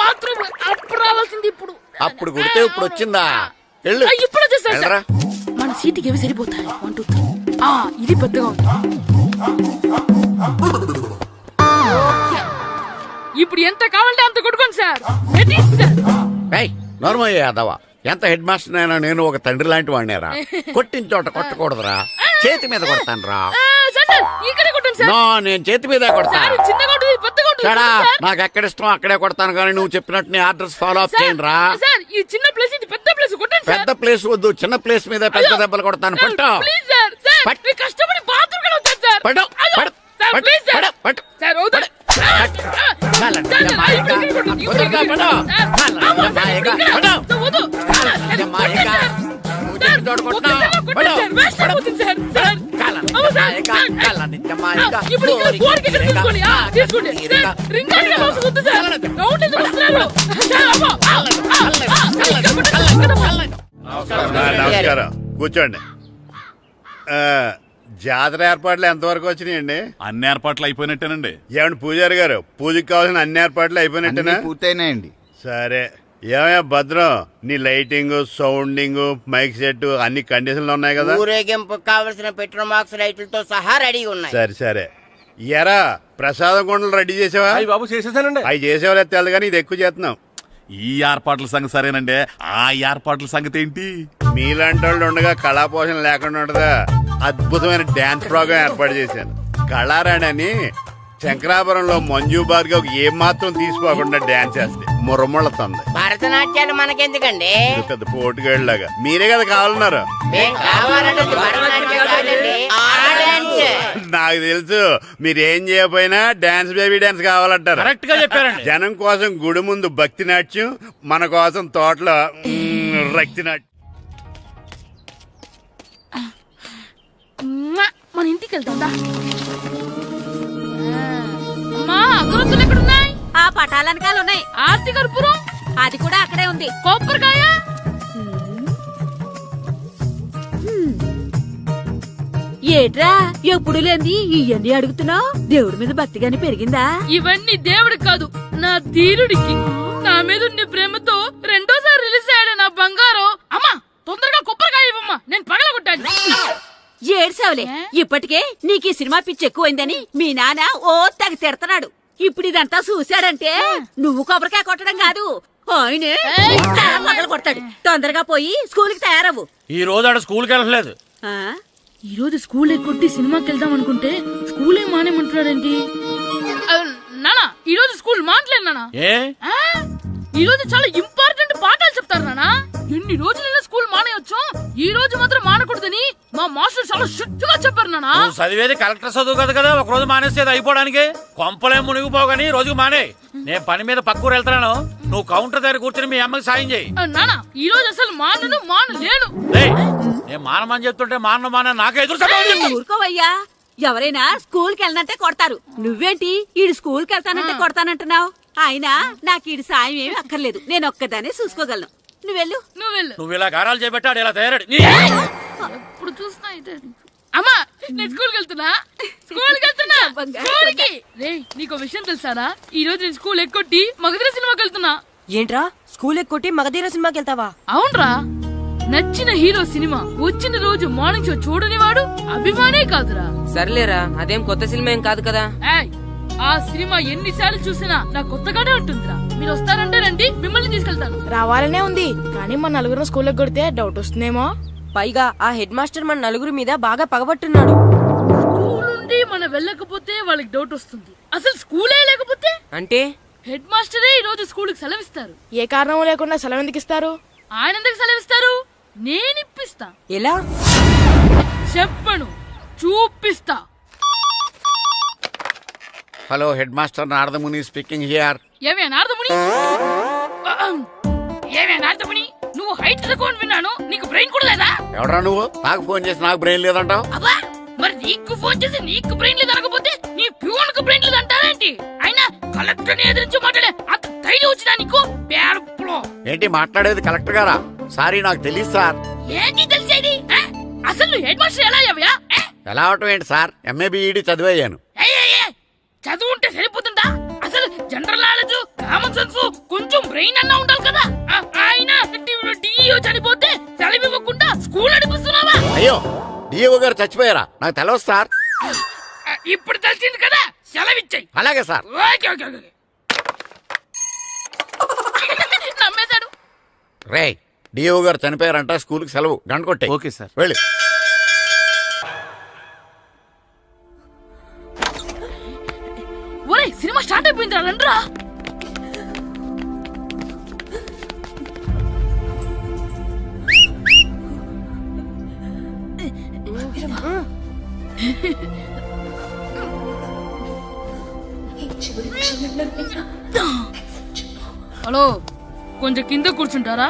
Bathroom అప్పుడు రావాల్సింది ఇప్పుడు. అప్పుడు కుడితే ఇప్పుడు వచ్చిందా? వెళ్ళు. ఇప్పుడు వచ్చేసారు సార్. వెళ్ళరా. మన సీటుకి ఏవి సరిపోతాయి? 1 2 3. ఇది పెద్దగా ఉంది. ఇప్పుడు ఎంత కావాలంటే అంత కొట్టుకోండి సార్. ఏయ్, నోర్మయ్య యాదవ, ఎంత హెడ్ మాస్టర్ అయినా నేను ఒక తండ్రి లాంటి వాడినేరా. కొట్టిన చోట కొట్టకూడదురా, చేతి మీద కొడతాను రా. ఇక్కడే కొట్టండి సార్. నో, నేను చేతి మీద కొడతా. చిన్నగా ఉంటుంది, పెద్దగా ఉంటుంది. చడా, నాకు ఎక్కడ ఇష్టం అక్కడే కొడతాను, కానీ నువ్వు చెప్పినట్టు నీ ఆర్డర్స్ ఫాలో అప్ చేయండి రా. సార్ ఈ చిన్న ప్లేస్ ఇది పెద్ద ప్లేస్ కొట్టండి సార్. పెద్ద ప్లేస్ వద్దు, చిన్న ప్లేస్ మీద పెద్ద దెబ్బలు కొడతాను. పట్టు. Please sir. సార్ మీరు కష్టపడి బాత్రూమ్ కూడా వద్దు సార్. పట్టు. పట్టు. సార్ పట్టు. Please sir. పట్టు. సార్ వద్దు. నమస్కారం, కూర్చోండి. జాతర ఏర్పాట్లు ఎంతవరకు వచ్చినాయండి? అన్ని ఏర్పాట్లు అయిపోయినట్టేనండి. ఏమండి పూజారి గారు, పూజకి కావాల్సిన అన్ని ఏర్పాట్లు అయిపోయినట్టేనా? పూర్తయినాయండి. సరే, ఏమయ్యా భద్రం, నీ లైటింగ్, సౌండింగ్, మైక్ సెట్ అన్ని కండిషన్లు ఉన్నాయి కదా? ఊరేగింపు కావలసిన పెట్రోల్ మార్క్స్ లైట్లతో సహా రెడీ ఉన్నాయి. సరే సరే. ఎరా ప్రసాదం కొండలు రెడీ చేసావా? బాబు చేసేసానండి. అవి చేసేవాళ్ళు తెలదు, కానీ ఇది ఎక్కువ చేస్తున్నాం. ఈ ఏర్పాట్ల సంగతి సరేనండి, ఆ ఏర్పాట్ల సంగతి ఏంటి? మీలాంటి వాళ్ళు ఉండగా కళా పోషణ లేకుండా ఉండదా? అద్భుతమైన డాన్స్ ప్రోగ్రాం ఏర్పాటు చేశాను. కళారాణి అని శంకరాపురంలో మంజు భార్గవ్ ఏం మాత్రం తీసుకోకుండా డాన్స్ చేస్తే మురముళ్ళతుంది. భరతనాట్యాలు మనకెందుకండి? పెద్ద పోటుగాళ్ళలాగా మీరే కదా కావాలన్నారు. మేం కావాలన్నది భరతనాట్యం కాదండి, ఆ డాన్స్. నాకు తెలుసు, మీరేం చేయకపోయినా డాన్స్ బేబీ డాన్స్ కావాలంటారు. కరెక్ట్ గా చెప్పారండి. జనం కోసం గుడి ముందు భక్తి నాట్యం, మన కోసం తోటలో రక్తి నాట్యం. మన ఇంటికి వెళ్తాం. అమ్మా, అగరొత్తులు ఎక్కడున్నాయి? ఆ పటాలనకాలు ఉన్నాయి. ఆర్తి కర్పూరం అది కూడా అక్కడే ఉంది. కొబ్బరికాయ ఏట్రా ఎప్పుడు లేంది ఇవన్నీ అడుగుతున్నావు? దేవుడి మీద భక్తి గాని పెరిగిందా? ఇవన్నీ దేవుడికి కాదు, నా ధీరుడికి. నా మీద ఉండే ప్రేమతో రెండోసారి రిలీజ్ అయ్యాడు నా బంగారం. అమ్మా తొందరగా కొబ్బరికాయ ఇవ్వమ్మా, నేను పగలగొట్టాను. ఏడ్సావులే, ఇప్పటికే నీకు ఈ సినిమా పిచ్చి ఎక్కువైందని మీ నాన్న ఓ తెగ తిడతాడు. ఇప్పుడు ఇదంతా చూశాడంటే నువ్వు కొబ్బరికాయ కొట్టడం కాదు, ఆయనే మొదలు కొడతాడు. తొందరగా పోయి స్కూల్ కి తయారవు. ఈ రోజు ఆడ స్కూల్కి వెళ్ళలేదు. ఈ రోజు స్కూల్ ఎక్కొట్టి సినిమాకి వెళ్దాం అనుకుంటే స్కూల్ ఏం మానేమంటున్నాడేంటి? నానా ఈ రోజు స్కూల్ మానట్లేదు నానా. ఏ ఈ రోజు చాలా ఇంపార్టెంట్ పాఠాలు చెప్తారు నానా. ఎన్ని రోజులైనా స్కూల్ మానేయొచ్చు, ఈ రోజు మాత్రం మానకూడదని మా మాస్టర్ చాలా స్ట్రిక్ట్ గా చెప్పారు నానా. నువ్వు చదివేది కలెక్టర్ చదువు కదా కదా, ఒక రోజు మానేసేది అయిపోవడానికి. కొంపలేం మునిగిపోగాని రోజుకు మానే. నేను పని మీద పక్కూరు వెళ్తున్నాను, నువ్వు కౌంటర్ దగ్గర కూర్చొని మీ అమ్మకి సాయం చేయి. నానా ఈ రోజు అసలు మానలేను. నేను మానమని చెప్తుంటే మాన నాకే ఎదురు. ఊరుకోవయ్యా, ఎవరైనా స్కూల్ కి వెళ్ళనంటే కొడతారు. నువ్వేంటి ఈడు స్కూల్ కి వెళ్తానంటే కొడతానంటున్నావు? అయినా నాకు ఈడు సాయం ఏమి అక్కర్లేదు, నేను ఒక్కదానే చూసుకోగలను. నువ్వెళ్ళు. నువ్వు ఇలా గారాలు చేపెట్టాడు, ఇలా తయారాడు. ఎప్పుడు చూసినా ఇదే. అమ్మా నేను స్కూల్కి వెళ్తున్నా. స్కూల్కి రేయ్, నీకు విషయం తెలుసారా? ఈ రోజు నేను స్కూల్ ఎక్కొట్టి మగధీర సినిమాకి వెళ్తున్నా. ఏంట్రా స్కూల్ ఎక్కొట్టి మగధీర సినిమాకి వెళ్తావా? అవునరా, నచ్చిన హీరో సినిమా వచ్చిన రోజు మార్నింగ్ షో చూడని వాడు అభిమానే కాదురా. సర్లేరా, అదేం కొత్త సినిమా ఏం కాదు కదా. ఏయ్, ఆ సినిమా ఎన్నిసార్లు చూసినా నాకు కొత్తగానే ఉంటుందిరా. మీరు వస్తారంటే రండి, మిమ్మల్ని తీసుకెళ్తాను. రావాలనే ఉంది, కానీ మన నలుగురు స్కూల్లో కొడితే డౌట్ వస్తుందేమో. పైగా ఆ హెడ్ మాస్టర్ మన నలుగురి మీద బాగా పగబట్టున్నాడు. స్కూల్ నుండి మనం వెళ్ళకపోతే వాళ్ళకి డౌట్ వస్తుంది. అసలు స్కూలే లేకపోతే అంటే హెడ్ మాస్టరే ఈ రోజు స్కూల్ కి సెలవిస్తారు. ఏ కారణం లేకుండా సెలవు ఎందుకు ఇస్తారు? ఆయన ఎందుకు సెలవిస్తారు? నేను ఇప్పిస్తా. ఎలా చెప్పను, చూపిస్తా. Hello, head master Naradamuni speaking here. ఏమే నారదముని, నువ్వు హైట్ రికార్డ్ విన్నాను, నీకు బ్రెయిన్ కూడా లేదా? ఎవడా నువ్వు? నాకు ఫోన్ చేసి నాకు బ్రెయిన్ లేదంటావు? అబ్బా, మరి నీకు ఫోన్ చేసి నీకు బ్రెయిన్ లేదు అనకపోతే నీ ప్యూన్ కు బ్రెయిన్ లేదు అంటారేంటి? అయినా కలెక్టర్ ని ఎదిరించి మాట్లాడే అంత ధైర్యం వచ్చినా నీకు? ఏంటి మాట్లాడేది? కలెక్టర్ గారా? సారీ, నాకు తెలియదు సార్. ఏంటి తెలిసేది? అసలు నువ్వు హెడ్ మాస్టర్ ఎలా అయ్యావా? ఎలా అవటం ఏంటి సార్, ఎంఏ బిఈడి చదివయ్యాను. చదువు ఉంటే సరిపోతుందా? అసలు జనరల్ నాలెడ్జ్, కామన్ సెన్స్ కొంచెం బ్రెయిన్ అన్నా ఉండాలి కదా ఆయన డిఇఓ చనిపోతే సెలవు ఇవ్వకుండా స్కూల్ నడిపిస్తున్నావా? అయ్యో డిఓ గారు చచ్చిపోయారా? నాకు తెలవదు సార్. ఇప్పుడు తెలిసింది కదా, సెలవిచ్చాయి. అలాగే సార్. Okay okay okay. నమ్మేశాడు. రే డిఓ గారు చనిపోయారంట, స్కూల్కి సెలవు, గంట కొట్టే. Okay sir. వెళ్ళి. ఒరేయ్ సినిమా స్టార్ట్ అయిపోయిందిరా, రండ్రా. హలో, కొంచెం కింద కూర్చుంటారా?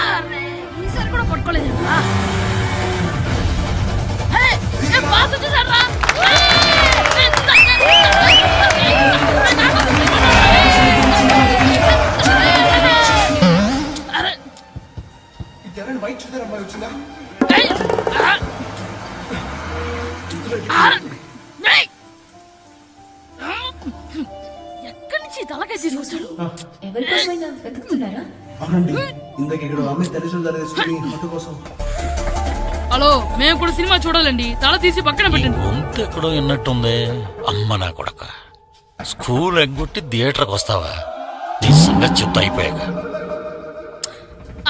అరే, ఈసారి కూడా పట్టుకోలేదురా. బాస్ వచ్చేసారా? ఎక్కడి నుంచి తలకాయ తీసుకొచ్చాడు? హలో, మేము కూడా సినిమా చూడాలండి. తల తీసి పక్కన పెట్టండి. గొంతు ఎక్కడో విన్నట్టుంది. అమ్మ నా కొడక, స్కూల్ ఎగ్గొట్టి థియేటర్కి వస్తావా? నీ సంగతి చెప్తా అయిపోయాక.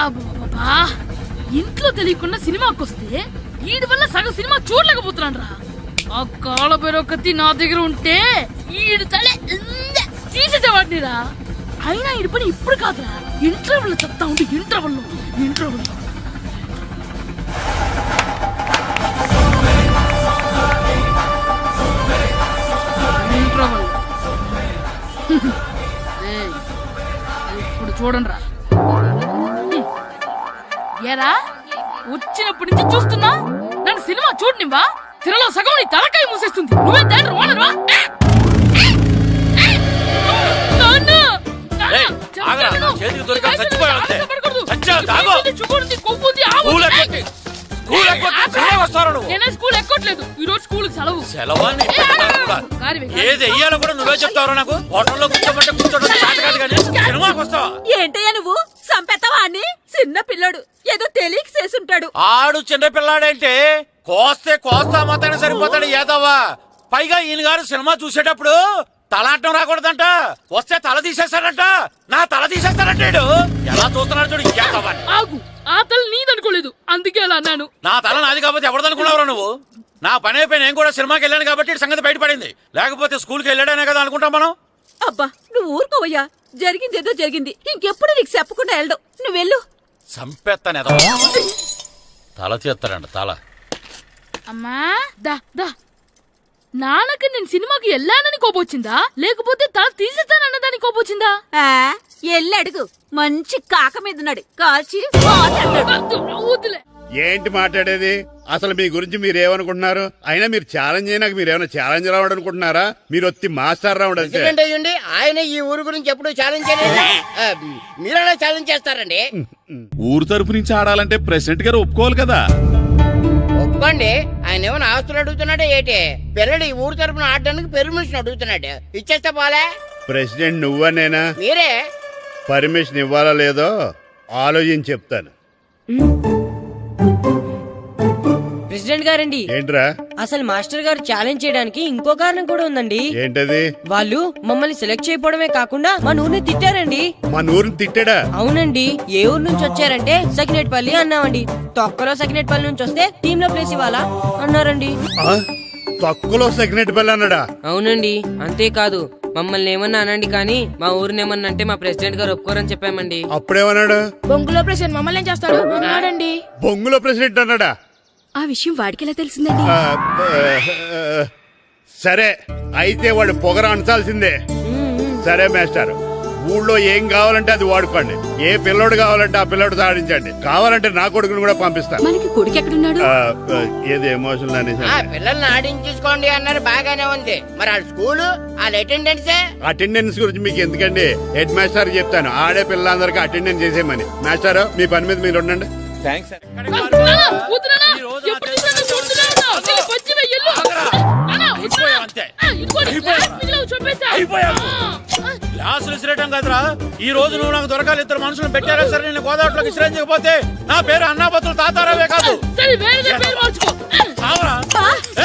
అబ్బా, ఇంట్లో తెలియకుండా సినిమాకి వస్తే వీడి వల్ల సగం సినిమా చూడలేకపోతున్నాను రా. ఆ కాళ్ళ బెరొకతి నా దగ్గర ఉంటే ఈడు తలే తీసేసేవాడిని రా. అయినా ఈడి పని ఇప్పుడు కాదురా, ఇంటర్వెల్ చెప్తా ఉంటే ఇంటర్వెల్ ఇప్పుడు చూడండి రా. ఏరా, వచ్చినప్పటి నుంచి చూస్తున్నా, నన్ను సినిమా చూడనివ్వా? తిరలో సగం నీ తలకాయ మూసేస్తుంది. నువ్వే థియేటర్ ఓనర్వా? చేతికి దొరికా చచ్చిపోయావంతే. చచ్చావు, తాగు. నేనే స్కూల్ ఎక్కట్లేదు, ఈ రోజు స్కూల్ సెలవు. సెలవాన్ని ఏది వెయ్యాలో కూడా నువ్వే చెప్తావు. నాకు హోటల్లో కూర్చోమంటే కూర్చోడం కాదు కానీ సినిమాకి వస్తావా? ఏంటయ్యా నువ్వు సంపెత్తవా అని? చిన్న పిల్లడు ఏదో తెలియక చేసుంటాడు. ఆడు చిన్న పిల్లాడంటే కోస్తే కోస్తా మాత్రమే సరిపోతాడు ఏదవ్వా. పైగా ఈయన గారు సినిమా చూసేటప్పుడు తలాటం రాకూడదంట, వస్తే తల తీసేస్తాడంట. నా తల తీసేస్తాడంటాడు. ఎలా చూస్తున్నాడు చూడు. ఏదవ్వా, ఆగు, ఆ తల నీదనుకోలేదు, అందుకే అలా అన్నాను. నా తల నాది కాబట్టి ఎవరిదనుకున్నావురా నువ్వు? నా పని అయిపోయి నేను కూడా సినిమాకి వెళ్ళాను కాబట్టి ఈ సంగతి బయటపడింది. లేకపోతే స్కూల్కి వెళ్ళాడనే కదా అనుకుంటాం మనం. అబ్బా నువ్వు ఊరుకోవయ్యా, జరిగిందేదో జరిగింది. ఇంకెప్పుడు నీకు చెప్పకుండా వెళ్ళడు. నువ్వు వెళ్ళు. సంపెత్తనే తల తీస్తాడంట తల. అమ్మా దా దా, నాన్నకి నేను సినిమాకి వెళ్ళానని కోపొచ్చిందా, లేకపోతే తల తీసేస్తానన్నదాని కోపొచ్చిందా? ఎల్లి అడుగు. మంచి కాక మీద ఉన్నాడు, కాల్చి వద్దులే. ఏంటి మాట్లాడేది? అసలు మీ గురించి మీరేమనుకుంటున్నారు? అయినా మీరు ఛాలెంజ్ అయినాక మీరు ఏమైనా ఛాలెంజ్ రావడం అనుకుంటున్నారా? మీరు వచ్చి మాస్టర్ రావడం. ఆయన ఈ ఊరు గురించి ఎప్పుడు ఛాలెంజ్ చేయలేదు. మీరెలా ఛాలెంజ్ చేస్తారండి? ఊరు తరపు నుంచి ఆడాలంటే ప్రెసిడెంట్ గారు ఒప్పుకోవాలి కదా. ఒప్పుకోండి. ఆయన ఏమైనా ఆస్తులు అడుగుతున్నాడే ఏంటి? పిల్లడు ఈ ఊరు తరపున ఆడడానికి పెర్మిషన్ అడుగుతున్నాడు. ఇచ్చేస్తే పోలే. ప్రెసిడెంట్ నువ్వా నేనా? మీరే. పర్మిషన్ ఇవ్వాలా లేదో ఆలోచించి చెప్తాను. ప్రెసిడెంట్ గారండి, ఏంట్రా? అసలు మాస్టర్ గారు ఛాలెంజ్ చేయడానికి ఇంకో కారణం కూడా ఉందండి. ఏంటది? వాళ్ళు మమ్మల్ని సెలెక్ట్ చేయకపోవడమే కాకుండా మా ఊరిని తిట్టారండి. మా ఊరిని తిట్టాడా? అవునండి. ఏ ఊరు నుంచి వచ్చారంటే సకినేట్పల్లి అన్నామండి. తొక్కలో సకినేట్పల్లి నుంచి వస్తే టీమ్ లో ప్లేస్ ఇవ్వాలా అన్నారండి. తక్కువలో సెగ్నెట్ బెల్ అన్నాడా? అవునండి. అంతేకాదు, మమ్మల్ని ఏమన్నా అనండి కానీ మా ఊరిని ఏమన్నా అంటే మా ప్రెసిడెంట్ గారు ఒప్పుకోరని చెప్పామండి. అప్పుడేమన్నాడు? బొంగులో ప్రెసిడెంట్ మమ్మల్ని ఏం చేస్తాడు అన్నాడండి. బొంగులో ప్రెసిడెంట్ అన్నాడా? ఆ విషయం వాడికెలా తెలిసిందండి? సరే అయితే వాడు పొగర అనసాల్సిందే. సరే మాస్టర్, ఊళ్ళో ఏం కావాలంటే అది వాడుకోండి. ఏ పిల్లోడు కావాలంటే ఆ పిల్లోడు సాధించండి. కావాలంటే నా కొడుకుని కూడా పంపిస్తాను. మనకి కొడుకు ఎక్కడున్నాడు? ఏది ఎమోషనల్ అనేసి పిల్లల్ని ఆడించేసుకోండి అన్నారు, బాగానే ఉంది. మరి ఆ స్కూలు వాళ్ళ అటెండెన్స్ గురించి మీకు ఎందుకండి? హెడ్ మాస్టర్ చెప్తాను, ఆడే పిల్లలందరికీ అటెండెన్స్ చేసేయమని. మాస్టర్ మీ పని మీద మీరు ఉండండి. థ్యాంక్స్. వద్దునా, ఎప్పుడు చూసినా చూస్తున్నాను. పచ్చి వెయ్యలు. అయిపోయావు. గ్లాసులు విసిరేయటం కదరా, ఈ రోజు నువ్వు నాకు దొరకాలి. ఇద్దరు మనుషులు పెట్టారా సరే, నేను గోదావరిలోకి విసిరించకపోతే నా పేరు అన్నాపత్రులు తాతారావే కాదు. సరే వేరే పేరు మార్చుకో. చావరా.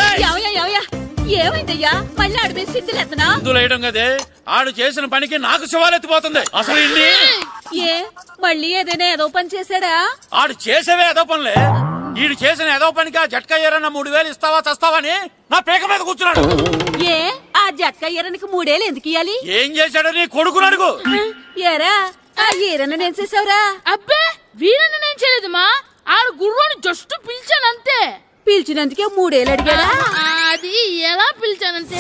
ఏయ్! ఎవయ్యా ఏమైందయ్యా? మళ్ళీ ఆడి మీద సిద్ధులు ఎత్తనా? ఇందులో వేయడం కదే, ఆడు చేసిన పనికి నాకు శివాలెత్తిపోతుంది. అసలు ఇన్ని ఏ మళ్ళీ ఏదైనా ఏదో పని చేశాడా? ఆడు చేసేవే ఏదో పనులే. ఈడు చేసిన ఏదో పనికి ఆ జట్కా ఏరన్నా 3000 ఇస్తావా చస్తావని నా పేక మీద కూర్చున్నాడు. ఏ ఆ జట్కా ఈరనికి 3 ఏళ్ళు ఎందుకు ఇయ్యాలి? ఏం చేశాడో నీ కొడుకుని అడుగు. ఏరా ఆ ఈరన్న నేను చేసావురా? అబ్బే వీరన్న నేను చేయలేదమ్మా, ఆడు గుర్రోని జస్ట్ పిలిచానంతే. పిలిచినందుకే 3 ఏళ్ళు అడిగాడా? అది ఎలా పిలిచానంటే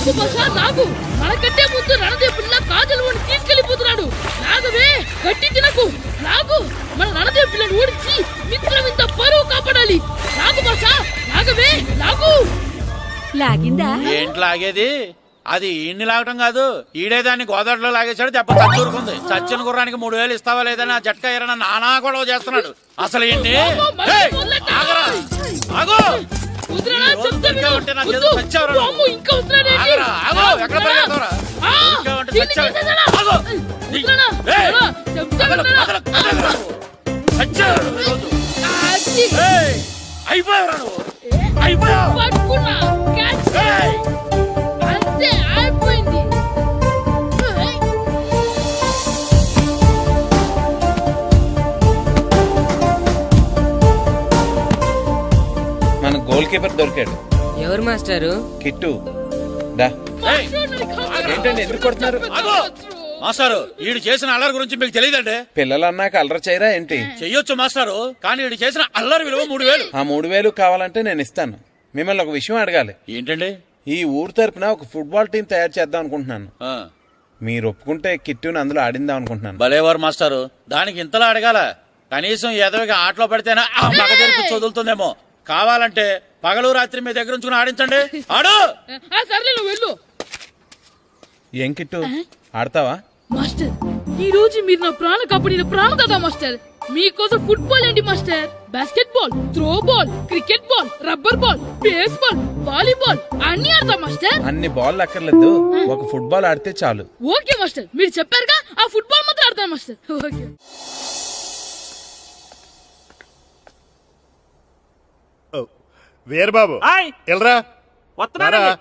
నాకు బసా నాకు మనకంటే ముందు రణదేవ్ పిల్ల కాజల్ ఓడి తీసుకెళ్లిపోతున్నాడు. నాగవే గట్టి తినకు. నాగు మన రణదేవ్ పిల్లని ఓడించి మిత్రం ఇంత పరువు కాపాడాలి. నాగు బసా నాగవే నాగు. లాగిందా? ఏంటి లాగేది? అది ఈయన్ని లాగటం కాదు, ఈడే దాన్ని గోదావరిలో లాగేశాడు. దెబ్బ చచ్చూరుకుంది. చచ్చిన గుర్రానికి 3000 ఇస్తావా లేదని ఆ జట్కా ఏరన్నా నానా గొడవ చేస్తున్నాడు. అసలు ఏంటి? ఏయ్! ఆగరా! ఆగు! వదిలేనా ఈ రోజు చెప్తే దొరికా ఉంటే నా చేతిలో వద్దు. చచ్చావురా నువ్వు. అమ్మో, ఇంకా వదిలేనా? ఆగరా! ఆగు! ఎక్కడ పరిగెడతావురా? ఆ! దొరికా ఉంటే దీన్ని చచ్చావు. చేసేసానా? ఆగు! వదిలేనా? ఏయ్! ఎలా? చెప్తే కదలకు, వదిలేనా? కదలకు, కదలకు. చచ్చావు ఈరోజు. అది ఏయ్! అయిపోయావురా నువ్వు. అయిపోయావు. పట్టుకున్నా. క్యాచ్. ఏయ్! అంతే అయిపోయింది. ఏయ్. మన గోల్ కీపర్ దొరికాడు. ఎవరు మాస్టారు? కిట్టు దా. ఏయ్! ఏంటండి ఎందుకు కొడుతున్నారు? ఆగు! మాస్టారు, ఈడు చేసిన అల్లరి గురించి మీకు తెలియదండి. పిల్లలు అన్నాక అల్లరి చేయరా ఏంటి? చెయ్యొచ్చు మాస్టారు, కానీ ఈడు చేసిన అల్లరి విలువ 3000. ఆ 3000 కావాలంటే నేను ఇస్తాను. మిమ్మల్ని ఒక విషయం అడగాలి. ఏంటండి? ఈ ఊరు తరపున ఒక ఫుట్బాల్ టీం తయారు చేద్దాం అనుకుంటున్నాను. ఆ, మీరు ఒప్పుకుంటే కిట్టుని అందులో ఆడిందాం అనుకుంటున్నాను. భలేవారు మాస్టారు, దానికి ఇంతలా అడగాల? కనీసం ఏదోగా ఆటలో పడితేనా ఆ మగ తెరిపి చదువుతుందేమో. కావాలంటే పగలు రాత్రి మీ దగ్గర ఉంచుకుని ఆడించండి. ఆడు. ఆ సర్లే నువ్వు వెళ్ళు. ఏం కిట్టు ఆడతావా? మాస్టర్ ఈ రోజు మీరు నా ప్రాణ కాపాడిన ప్రాణదాత మాస్టర్. మీకోసం ఫుట్బాల్ ఏంటి master, basket ball, throw ball, cricket ball, rubber ball, base ball, volleyball అన్ని ఆడతా మాస్టర్. అన్ని బాల్ అక్కర్లేదు, ఒక ఫుట్బాల్ ఆడితే చాలు. ఓకే మాస్టర్, మీరు చెప్పారుగా ఆ ఫుట్బాల్ మాత్రం ఆడతాను మాస్టర్. ఓకే. వీరబాబు ఆయ్! ఎల్రా వస్తున్నానండి. రారా.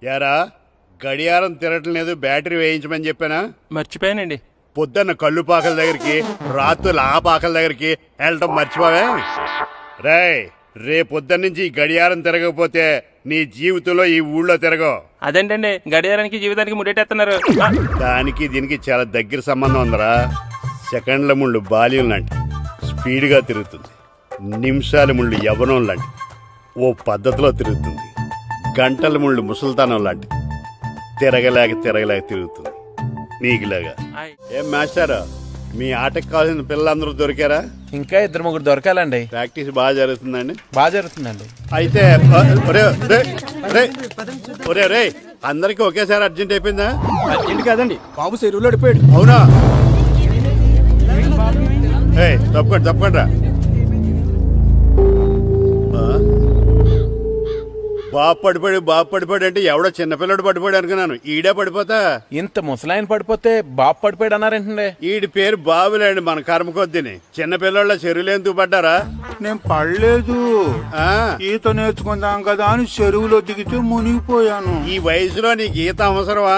యారా గడియారం తిరగటం లేదు, బ్యాటరీ వేయించమని చెప్పానా? మర్చిపోయానండి. పొద్దున్న కళ్ళు పాకల దగ్గరికి, రాత్రులు ఆ పాకల దగ్గరికి వెళ్ళటం మర్చిపోవే. రేపొద్దున్న నుంచి ఈ గడియారం తిరగకపోతే నీ జీవితంలో ఈ ఊళ్ళో తిరగవు. అదేంటండి గడియారానికి జీవితానికి ముడేటేస్తున్నారు. దానికి దీనికి చాలా దగ్గర సంబంధం ఉందరా. సెకండ్ల ముళ్ళు బాల్యం లాంటి స్పీడ్గా తిరుగుతుంది. నిమిషాల ముళ్ళు యవ్వనం లాంటి ఓ పద్ధతిలో తిరుగుతుంది. గంటల ముళ్ళు ముసల్తానం లాంటి తిరగలేక తిరుగుతుంది. నీకులాగా. ఏం మాస్టారు, మీ ఆటకు కావాల్సిన పిల్లలందరూ దొరికారా? ఇంకా 2-3 దొరకాలండి. ప్రాక్టీస్ బాగా జరుగుతుందండి? బాగా జరుగుతుందండి. అయితే ఒరే అందరికి ఒకేసారి అర్జెంట్ అయిపోయిందా? అర్జెంట్ కాదండి, బాబు చెరువులో పడిపోయాడు. అవునా? తప్పకుండా రా. బాబు పడిపోయాడు అంటే ఎవడో చిన్నపిల్లడు పడిపోయాడు అనుకున్నాను. ఈడే పడిపోతా. ఇంత ముసలాయన పడిపోతే బాబు పడిపోయాడు అన్నారేంటండి? ఈడి పేరు బాబులేండి, మన కర్మ కొద్దిని. చిన్నపిల్లల చెరువులు ఎందుకు పడ్డారా? నేను పడలేదు, ఈత నేర్చుకుందాం కదా అని చెరువులో దిగితే మునిగిపోయాను. ఈ వయసులో నీకు ఈత అవసరమా?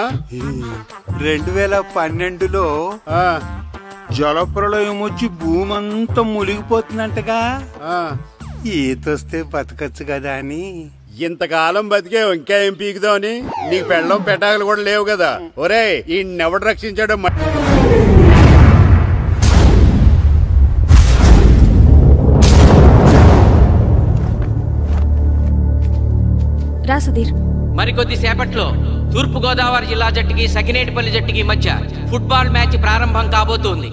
2012లో జలప్రలయం వచ్చి భూమి అంతా మునిగిపోతుందంటగా. ఈత వస్తే బతకచ్చు కదా అని. ఇంతకాలం బతికే ఇంకా ఏం పీకుదామని? నీకు పెళ్ళం పెట్టాకలు కూడా లేవు కదా. ఒరే ఈ ఎవడు రక్షించాడు? రా సుధీర్. మరికొద్ది సేపట్లో తూర్పు గోదావరి జిల్లా జట్టుకి సకినేటిపల్లి జట్టుకి మధ్య ఫుట్బాల్ మ్యాచ్ ప్రారంభం కాబోతోంది.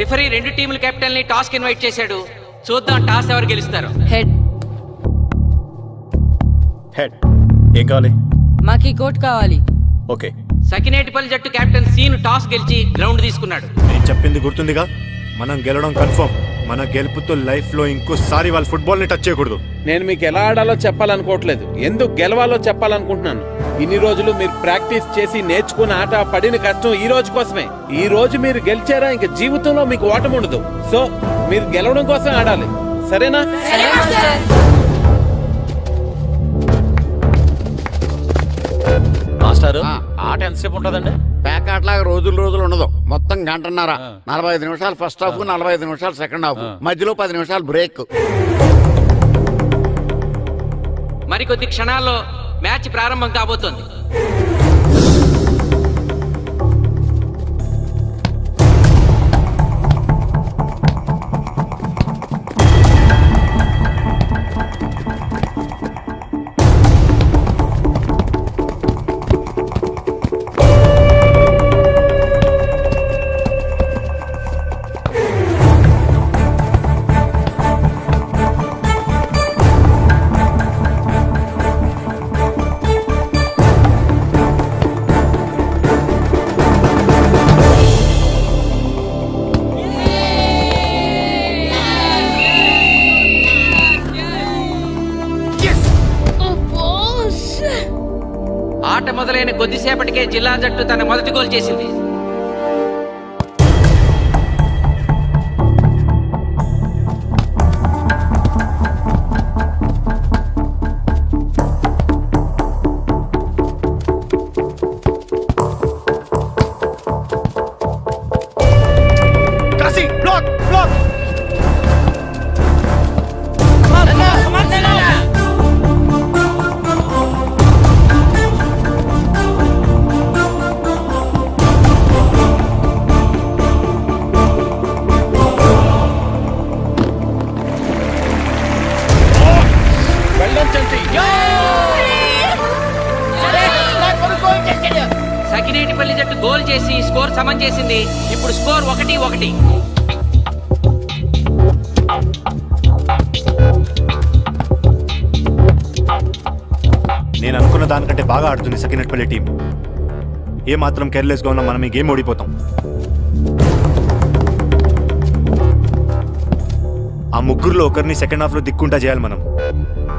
రిఫరీ రెండు టీముల కెప్టెన్ ని టాస్ కి ఇన్వైట్ చేశాడు. చూద్దాం టాస్ ఎవరు గెలుస్తారు. హెడ్. హెడ్. ఏం కావాలి? మాకు ఈ కోట్ కావాలి. ఓకే. సకినేటిపల్లి జట్టు కెప్టెన్ సీన్ టాస్ గెలిచి గ్రౌండ్ తీసుకున్నాడు. నేను చెప్పింది గుర్తుందిగా, మనం గెలవడం కన్ఫర్మ్. మన గెలుపుతో లైఫ్ లో ఇంకోసారి వాళ్ళ ఫుట్బాల్ ని టచ్ చేయకూడదు. నేను మీకు ఎలా ఆడాలో చెప్పాలనుకోవట్లేదు, ఎందుకు గెలవాలో చెప్పాలనుకుంటున్నాను. ఇన్ని రోజులు మీరు ప్రాక్టీస్ చేసి నేర్చుకున్న ఆట, పడిన కష్టం ఈ రోజు కోసమే. ఈ రోజు మీరు గెలిచారా ఇంక జీవితంలో మీకు ఓటమి ఉండదు. సో మీరు గెలవడం కోసం ఆడాలి, సరేనా? మాస్టారు ఆట ఎంతసేపు ఉంటదండి? పేకాట్లాగా రోజులు ఉండదు. మొత్తం గంటన్నర. 45 నిమిషాలు ఫస్ట్ హాఫ్, 45 నిమిషాలు సెకండ్ హాఫ్, మధ్యలో 10 నిమిషాలు బ్రేక్. మరికొద్ది క్షణాల్లో మ్యాచ్ ప్రారంభం కాబోతోంది. ఆట మొదలైన కొద్దిసేపటికే జిల్లా జట్టు తన మొదటి గోల్ చేసింది. సకినేటిపల్లి జట్టు గోల్ చేసి స్కోర్ సమం చేసింది. ఇప్పుడు స్కోర్ 1-1. నేను అనుకున్న దానికంటే బాగా ఆడుతుంది సకినేటిపల్లి టీం. ఏ మాత్రం కేర్లెస్ గా ఉన్నా మనం ఈ గేమ్ ఓడిపోతాం. ఆ ముగ్గురులో ఒకరిని సెకండ్ హాఫ్ లో దిక్కుంటా చేయాలి మనం.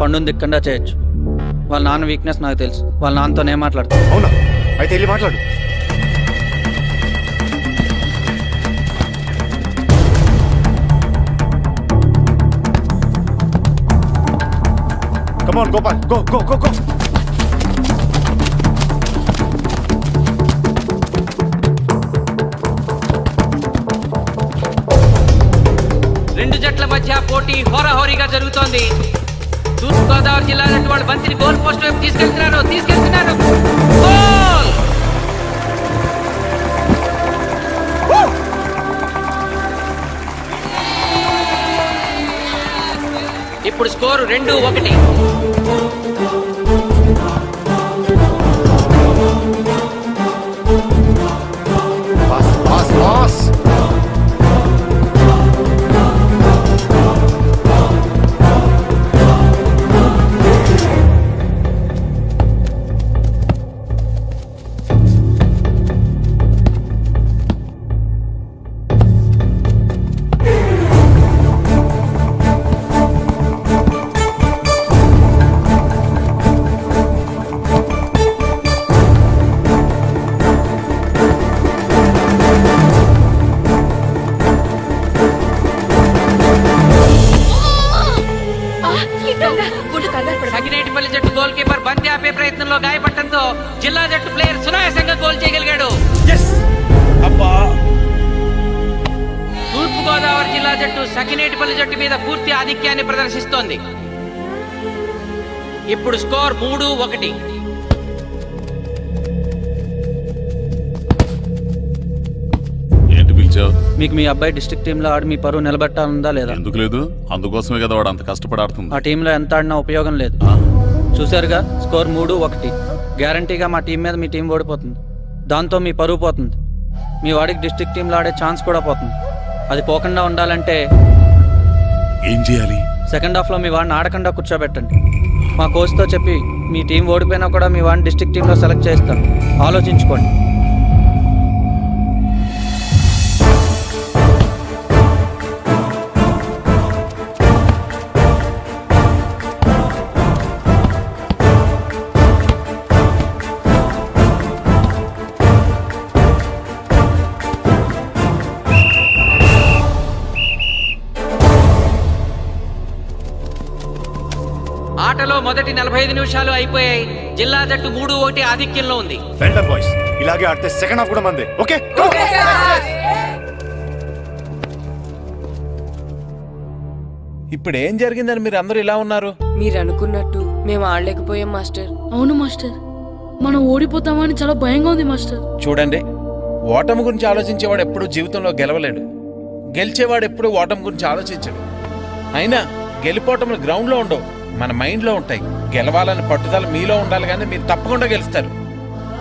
పండుని దిక్కుండా చేయొచ్చు. వాళ్ళ నాన్న వీక్నెస్ నాకు తెలుసు. వాళ్ళ నాన్నతో నేను మాట్లాడతాను. అవునా? అయితే వెళ్ళి మాట్లాడు. Come on, Gopal. Go, go, go, go. రెండు జట్ల మధ్య పోటీ హోరాహోరీగా జరుగుతోంది. తూర్పు గోదావరి జిల్లా జట్టు వాళ్ళు బంతిని గోల్ పోస్ట్ వైపు తీసుకెళ్తున్నారు. గోల్! ఇప్పుడు స్కోరు 2-1. సకినేటిపల్లి జట్టు గోల్ కీపర్ బంతి ఆపే ప్రయత్నంలో గాయపడటంతో జిల్లా జట్టు ప్లేయర్ సునాయాసంగా గోల్ చేయగలిగాడు. తూర్పు గోదావరి జిల్లా జట్టు సకినేటిపల్లి జట్టు మీద పూర్తి ఆధిక్యాన్ని ప్రదర్శిస్తోంది. ఇప్పుడు స్కోర్ 3-1. ఏంటి పిలిచావు? మీకు మీ అబ్బాయి డిస్ట్రిక్ట్ టీంలో ఆడి మీ పరువు నిలబెట్టాలందా లేదా? ఎందుకు లేదు? అందుకోసమే కదా వాడు అంత కష్టపడి ఆడుతుంది. ఆ టీంలో ఎంత ఆడినా ఉపయోగం లేదు. చూశారుగా, స్కోర్ 3-1. గ్యారంటీగా మా టీం మీద మీ టీం ఓడిపోతుంది. దాంతో మీ పరువు పోతుంది. మీ వాడికి డిస్ట్రిక్ట్ టీంలో ఆడే ఛాన్స్ కూడా పోతుంది. అది పోకుండా ఉండాలంటే ఏం చేయాలి? సెకండ్ హాఫ్లో మీ వాడిని ఆడకుండా కూర్చోబెట్టండి. మా కోచ్తో చెప్పి మీ టీం ఓడిపోయినా కూడా మీ వాడిని డిస్ట్రిక్ట్ టీంలో సెలెక్ట్ చేస్తాం. ఆలోచించుకోండి. ఆటలో మొదటి 45 నిమిషాలు అయిపోయాయి. జిల్లా జట్టు 3-1 ఆధిక్యంలో ఉంది. వెల్డన్ బాయ్స్, ఇలాగే ఆడితే సెకండ్ హాఫ్ కూడా మందే. ఓకే ఇప్పుడు ఏం జరిగిందని మీరు అందరూ ఇలా ఉన్నారు? మీరు అనుకున్నట్టు మేము ఆడలేకపోయాం మాస్టర్. అవును మాస్టర్, మనం ఓడిపోతామని చాలా భయంగా ఉంది మాస్టర్. చూడండి, ఓటమి గురించి ఆలోచించేవాడు ఎప్పుడు జీవితంలో గెలవలేడు. గెలిచేవాడు ఎప్పుడు ఓటమి గురించి ఆలోచించడు. అయినా గెలిపోవటంలో గ్రౌండ్లో ఉండవు, మన మైండ్లో ఉంటాయి. గెలవాలని పట్టుదల మీలో ఉండాలి, కానీ మీరు తప్పకుండా గెలుస్తారు.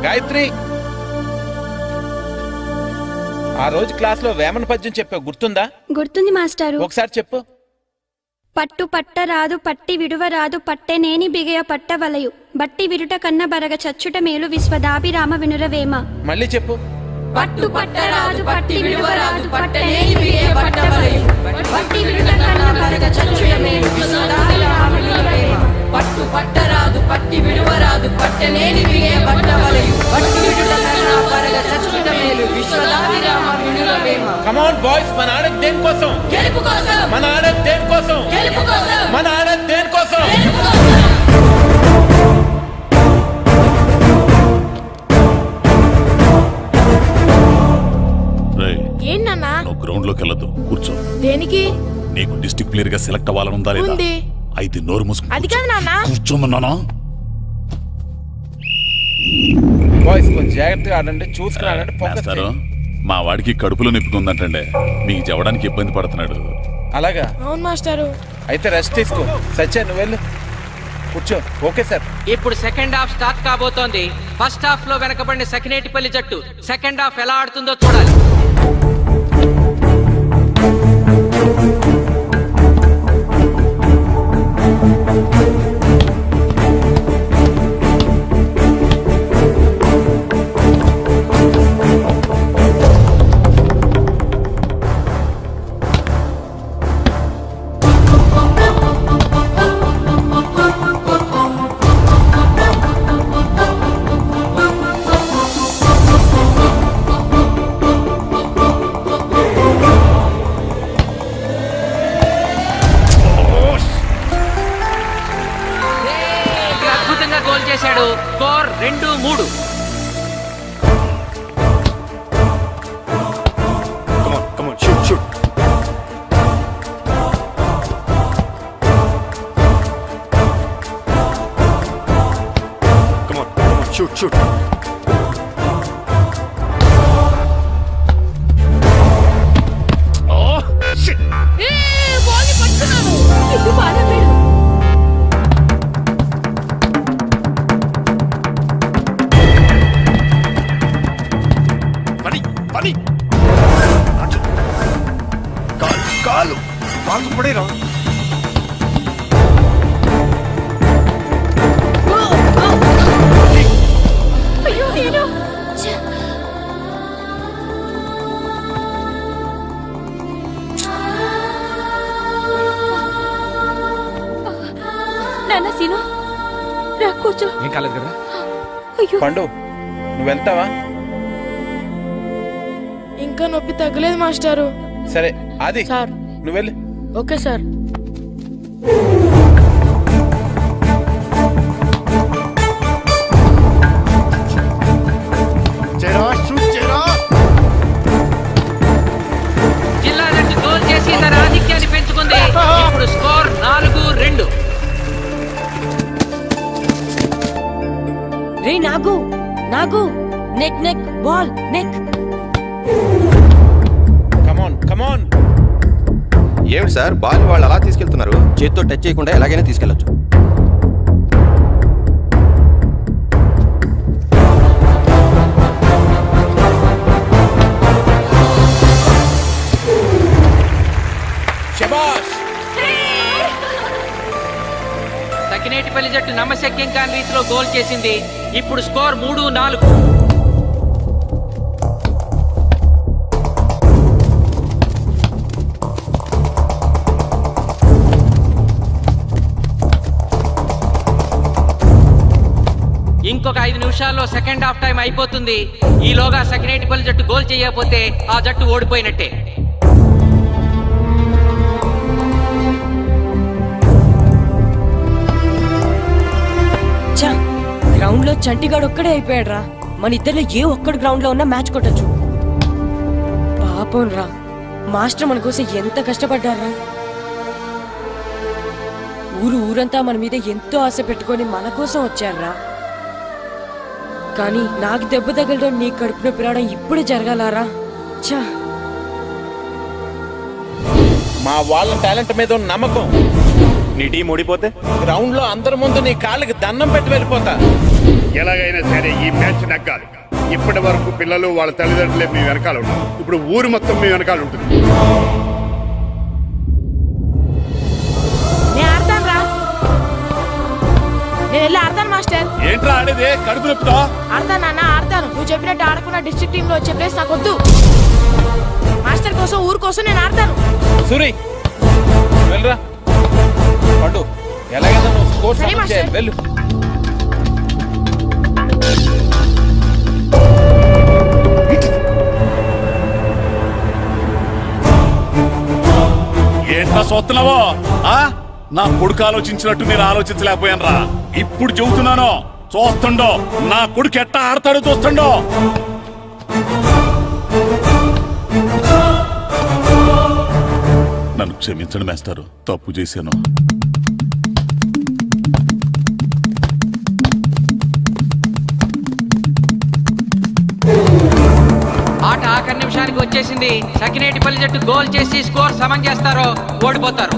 గాయత్రి, ఆ రోజు క్లాస్లో వేమన పద్యం చెప్పావు, గుర్తుందా? గుర్తుంది మాస్టారు. ఒకసారి చెప్పు. పట్టు పట్టరాదు పట్టి విడువరాదు పట్టెనేని బిగయ పట్టవలయు బట్టి విరుట కన్న బరగ చచ్చుట మేలు విశ్వదాభిరామ వినురవేమ. మళ్ళీ చెప్పు. పట్టు పట్టరాదు పట్టి విడువరాదు పట్టెనేని బిగయ పట్టవలయు బట్టి విరుట కన్న బరగ చచ్చుట మేలు విశ్వదాభిరామ వినురవేమ. పట్టు పట్టరాదు పట్టి విడువరాదు పట్టెనేని బిగయ పట్టవలయు బట్టి విరుట కన్న బరగ చచ్చుట మేలు విశ్వదాభిరామ వినురవేమ. కమ్ ఆన్ బాయ్స్, మన ఆడేది దేనికోసం? గెలుపు కోసం. మన ఆడేది దేనికోసం? గెలుపు కోసం. మన ఆడేది దేనికోసం? ఏంటన్నా? నువ్వు గ్రౌండ్ లోకి వెళ్ళదు, కూర్చో. దేనికి? నీకు డిస్ట్రిక్ట్ ప్లేయర్ గా సెలెక్ట్ అవ్వాలనుందా లేదా? ఉంది. అయితే నోరు మూసుకుని అది కాదు నాన్న. కూర్చోమన్నానా? బాయ్స్ కొంచెం జాగ్రత్తగా ఆడండి, చూసుకుని ఆడండి, ఫోకస్ మాస్టారు, చేయండి. మా వాడికి కడుపులో నొప్పికుందంటండి, మీకు చెప్పడానికి ఇబ్బంది పడుతున్నాడు. అలాగా? అవును మాస్టారు. అయితే రెస్ట్ తీసుకో. సత్య, నువ్వు వెళ్ళు, కూర్చో. Okay sir. ఇప్పుడు సెకండ్ హాఫ్ స్టార్ట్ కాబోతోంది. ఫస్ట్ హాఫ్ లో వెనకబడిన సకినేటిపల్లి జట్టు సెకండ్ హాఫ్ ఎలా ఆడుతుందో చూడాలి. అద్భుతంగా గోల్ చేశాడు. Score 2-3. Come on, shoot. Come on, shoot. Oh, shit. బాల్ని పట్టుకున్నాను. ఇది బాగా వీడు. పని కాలు పడేరా. అయ్యో నేను నాన్న సీను రా కూర్చో. ఏం కాలేదు కదా? అయ్యో పండు, నువ్వు వెళ్తావా? ఇంకా నొప్పి తగ్గలేదు మాస్టారు. సరే ఆది, సార్. నువ్వు వెళ్ళు. Okay sir. జిల్లా జట్టు గోల్ చేసి తన ఆధిక్యాన్ని పెంచుకుంది. ఇప్పుడు స్కోర్ 4-2. రే నాగు నెక్ బాల్ నెక్. కమాన్. ఏమిటి సార్, బాల్ వాళ్ళు అలా తీసుకెళ్తున్నారు? చేత్తో టచ్ చేయకుండా ఎలాగైనా తీసుకెళ్లొచ్చు. సకినేటిపల్లి జట్టు నమ్మశక్యం కాని రీతిలో గోల్ చేసింది. ఇప్పుడు స్కోర్ 3-4. ఇంకొక 5 నిమిషాల్లో సెకండ్ హాఫ్ టైం అయిపోతుంది. ఈలోగా సకినేటిపల్లి జట్టు గోల్ చేయకపోతే ఆ జట్టు ఓడిపోయినట్టే. గ్రౌండ్ లో చంటిగాడు ఒక్కడే అయిపోయాడు రా. మన ఇద్దరిలో ఏ ఒక్కడు గ్రౌండ్ లో ఉన్నా మ్యాచ్ కొట్టచ్చు. పాపం రా, మాస్టర్ మన కోసం ఎంత కష్టపడ్డారా. ఊరంతా మన మీద ఎంతో ఆశ పెట్టుకొని మన కోసం వచ్చారా. కానీ నాకు దెబ్బ తగలడం, నీ కడుపు నొప్పి రావడం ఇప్పుడే జరగాలారా. చా, మా వాళ్ళ టాలెంట్ మీద ఉన్న నమ్మకం. నీ టీం ఓడిపోతే గ్రౌండ్ లో అందరి ముందు నీ కాళ్ళకి దండం పెట్టి వెళ్ళిపోతా. ఎలాగైనా సరే ఈ మ్యాచ్ నగ్గాలి. ఇప్పటి వరకు పిల్లలు వాళ్ళ తల్లిదండ్రులే మీ వెనకాల ఉన్నారు. ఇప్పుడు ఊరు మొత్తం మీ వెనకాల ఉంటుంది. నేను ఆడతాను రా, నేను వెళ్ళి ఆడతాను మాస్టర్. ఏంట్రా ఆడేది? కడుపు నొప్పితో ఆడతాను నాన్న, ఆడతాను. నువ్వు చెప్పినట్టు ఆడకుండా డిస్ట్రిక్ట్ టీమ్ లో వచ్చే ప్లేస్ నాకు వద్దు. మాస్టర్ కోసం, ఊరు కోసం నేను ఆడతాను. సూరి వెళ్ళరా. పండు ఎలాగైనా నువ్వు స్కోర్ సరే సమన్ చేయాలి. మాస్టర్. వెళ్ళు. ఏంట్రా చూస్తున్నావో? నా కొడుకు ఆలోచించినట్టు నేను ఆలోచించలేకపోయాను రా. ఇప్పుడు చెబుతున్నాను, చూస్తుండో నా కొడుకు ఎట్టా ఆడతాడో చూస్తుండో. నన్ను క్షమించండి మేస్టారు, తప్పు చేశాను. ఆట ఆఖరి నిమిషానికి వచ్చేసింది. సకినేటిపల్లి జట్టు గోల్ చేసి స్కోర్ సమం చేస్తారో ఓడిపోతారు.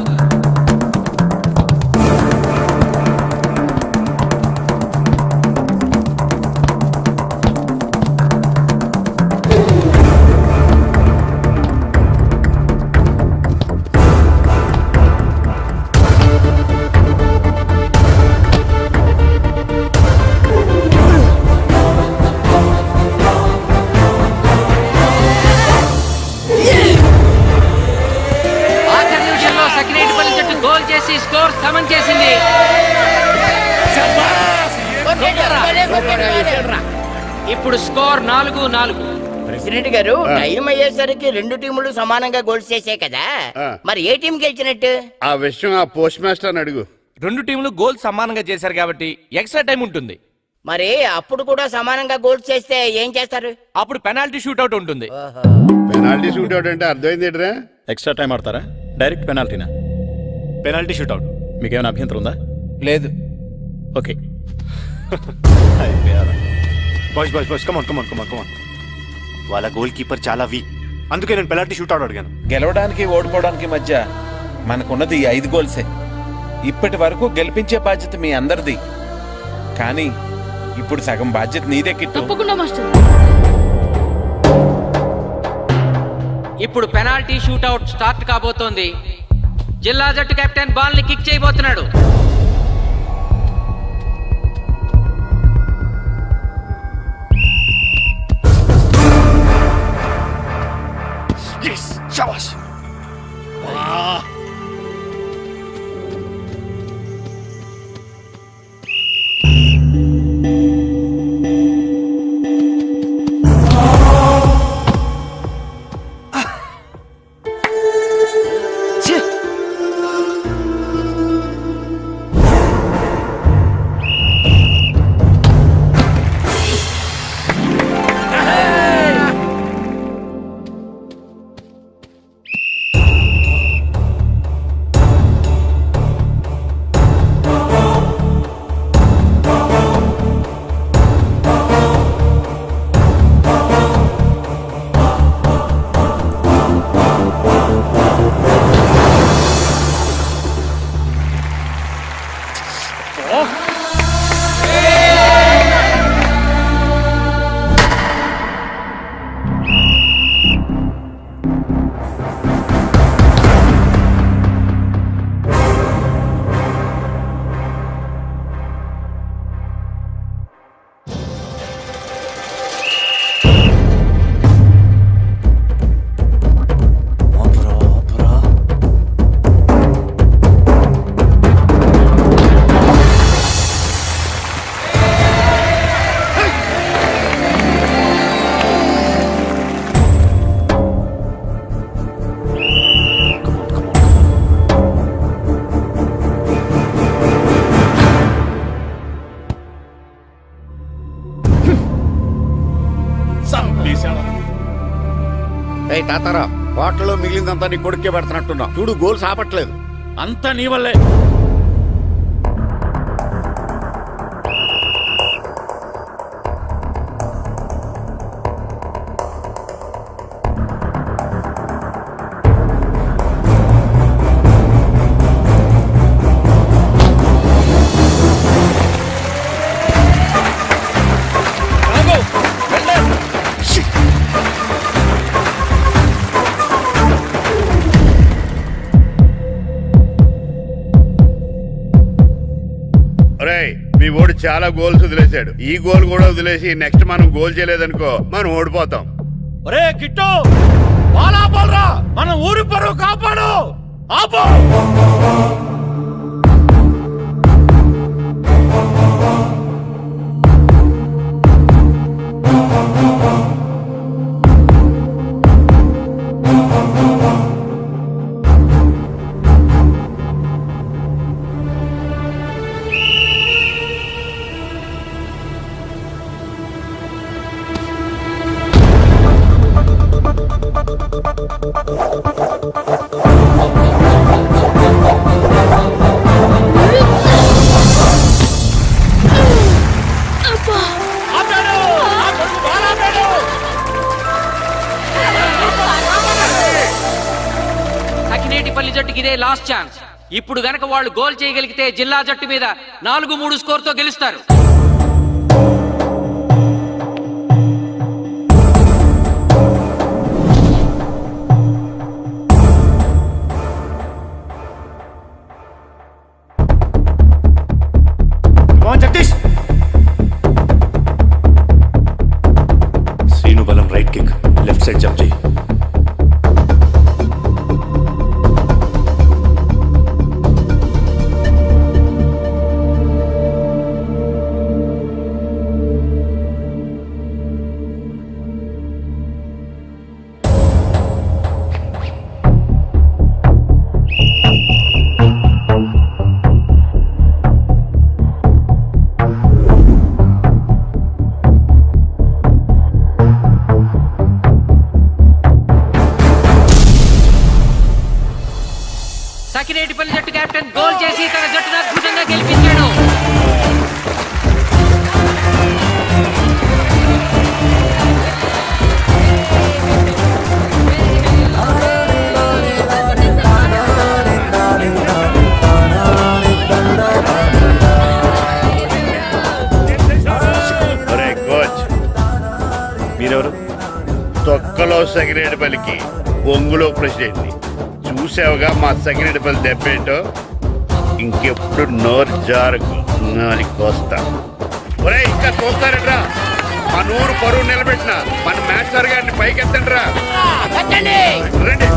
ఆఖరి నిమిషంలో సకినేటిపల్లి జట్టు గోల్ చేసి స్కోర్ సమం చేసింది. ఇప్పుడు స్కోర్ 4-4. ప్రెసిడెంట్ గారు, టైం అయ్యేసరికి రెండు టీములు సమానంగా గోల్స్ చేసే కదా, మరి ఏ టీం గెలిచినట్టు? ఆ విషయం ఆ పోస్ట్ మాస్టర్ అడుగు. రెండు టీంలు గోల్ సమానంగా చేశారు కాబట్టి ఎక్స్ట్రా టైం ఉంటుంది. మరి అప్పుడు కూడా సమానంగా గోల్స్ చేస్తే ఏం చేస్తారు? అప్పుడు పెనాల్టీ షూట్అవుట్ ఉంటుంది. పెనాల్టీ షూట్ అవుట్ అంటే అర్థమైంది ఏంట్రా? ఎక్స్ట్రా టైం ఆడతారా? డైరెక్ట్ పెనాల్టీనా? Penalty shootout. మీకేమైనా అభ్యంతరం ఉందా? లేదు. ఓకే. Boys come on. వాళ్ళ గోల్ కీపర్ చాలా వీక్, అందుకే నేను పెనాల్టీ షూట్అవుట్ అడిగాను. గెలవడానికి ఓడిపోవడానికి మధ్య మనకున్నది 5 గోల్సే. ఇప్పటి వరకు గెలిపించే బాధ్యత మీ అందరిది. కానీ ఇప్పుడు సగం బాధ్యత నీదే కిట్టు. తప్పకుండా మాస్టర్. ఇప్పుడు పెనాల్టీ షూట్అవుట్ స్టార్ట్ కాబోతోంది. జిల్లా జట్టు కెప్టెన్ బాల్ ని కిక్ చేయబోతున్నాడు. ఏయ్ తాతారా, హోటల్లో మిగిలిందంతా నీ కొడుకే పెడుతున్నట్టున్నావు. చూడు గోల్స్ ఆపట్లేదు. అంతా నీ వల్లే. ఒరేయ్, మీ ఓడి చాలా గోల్స్ వదిలేశాడు. ఈ గోల్ కూడా వదిలేసి నెక్స్ట్ మనం గోల్ చేయలేదనుకో మనం ఓడిపోతాం. ఒరే కిట్టు, బాల్ ఆపాలరా, మన ఊరి పరువు కాపాడు. ఆపో. సకినేటిపల్లి జట్టుకి ఇదే లాస్ట్ ఛాన్స్. ఇప్పుడు గనక వాళ్ళు గోల్ చేయగలిగితే జిల్లా జట్టు మీద 4-3 స్కోర్తో గెలుస్తారు. జగదీష్, శ్రీను బలం right kick, left side jump చేయి. సకినేటిపల్లి జట్టు కెప్టెన్ గోల్ చేసి తన జట్టును అద్భుతంగా గెలిపించాడు. ఒరేయ్ కోచ్, మీరెవరు? తొక్కలో సగిరేడుపల్లికి బొంగులో ప్రెసిడెంట్. చూసావుగా మా సగిరేడుపల్లి దెబ్బేంటో. ఇంకెప్పుడు నోరు జారకు నాది కోస్తా. ఒరేయ్, ఇంకా చూస్తారట్రా. మన ఊరు పరువు నిలబెట్టిన మన మ్యాచ్ గారిని పైకి ఎత్తండి రా. రండి.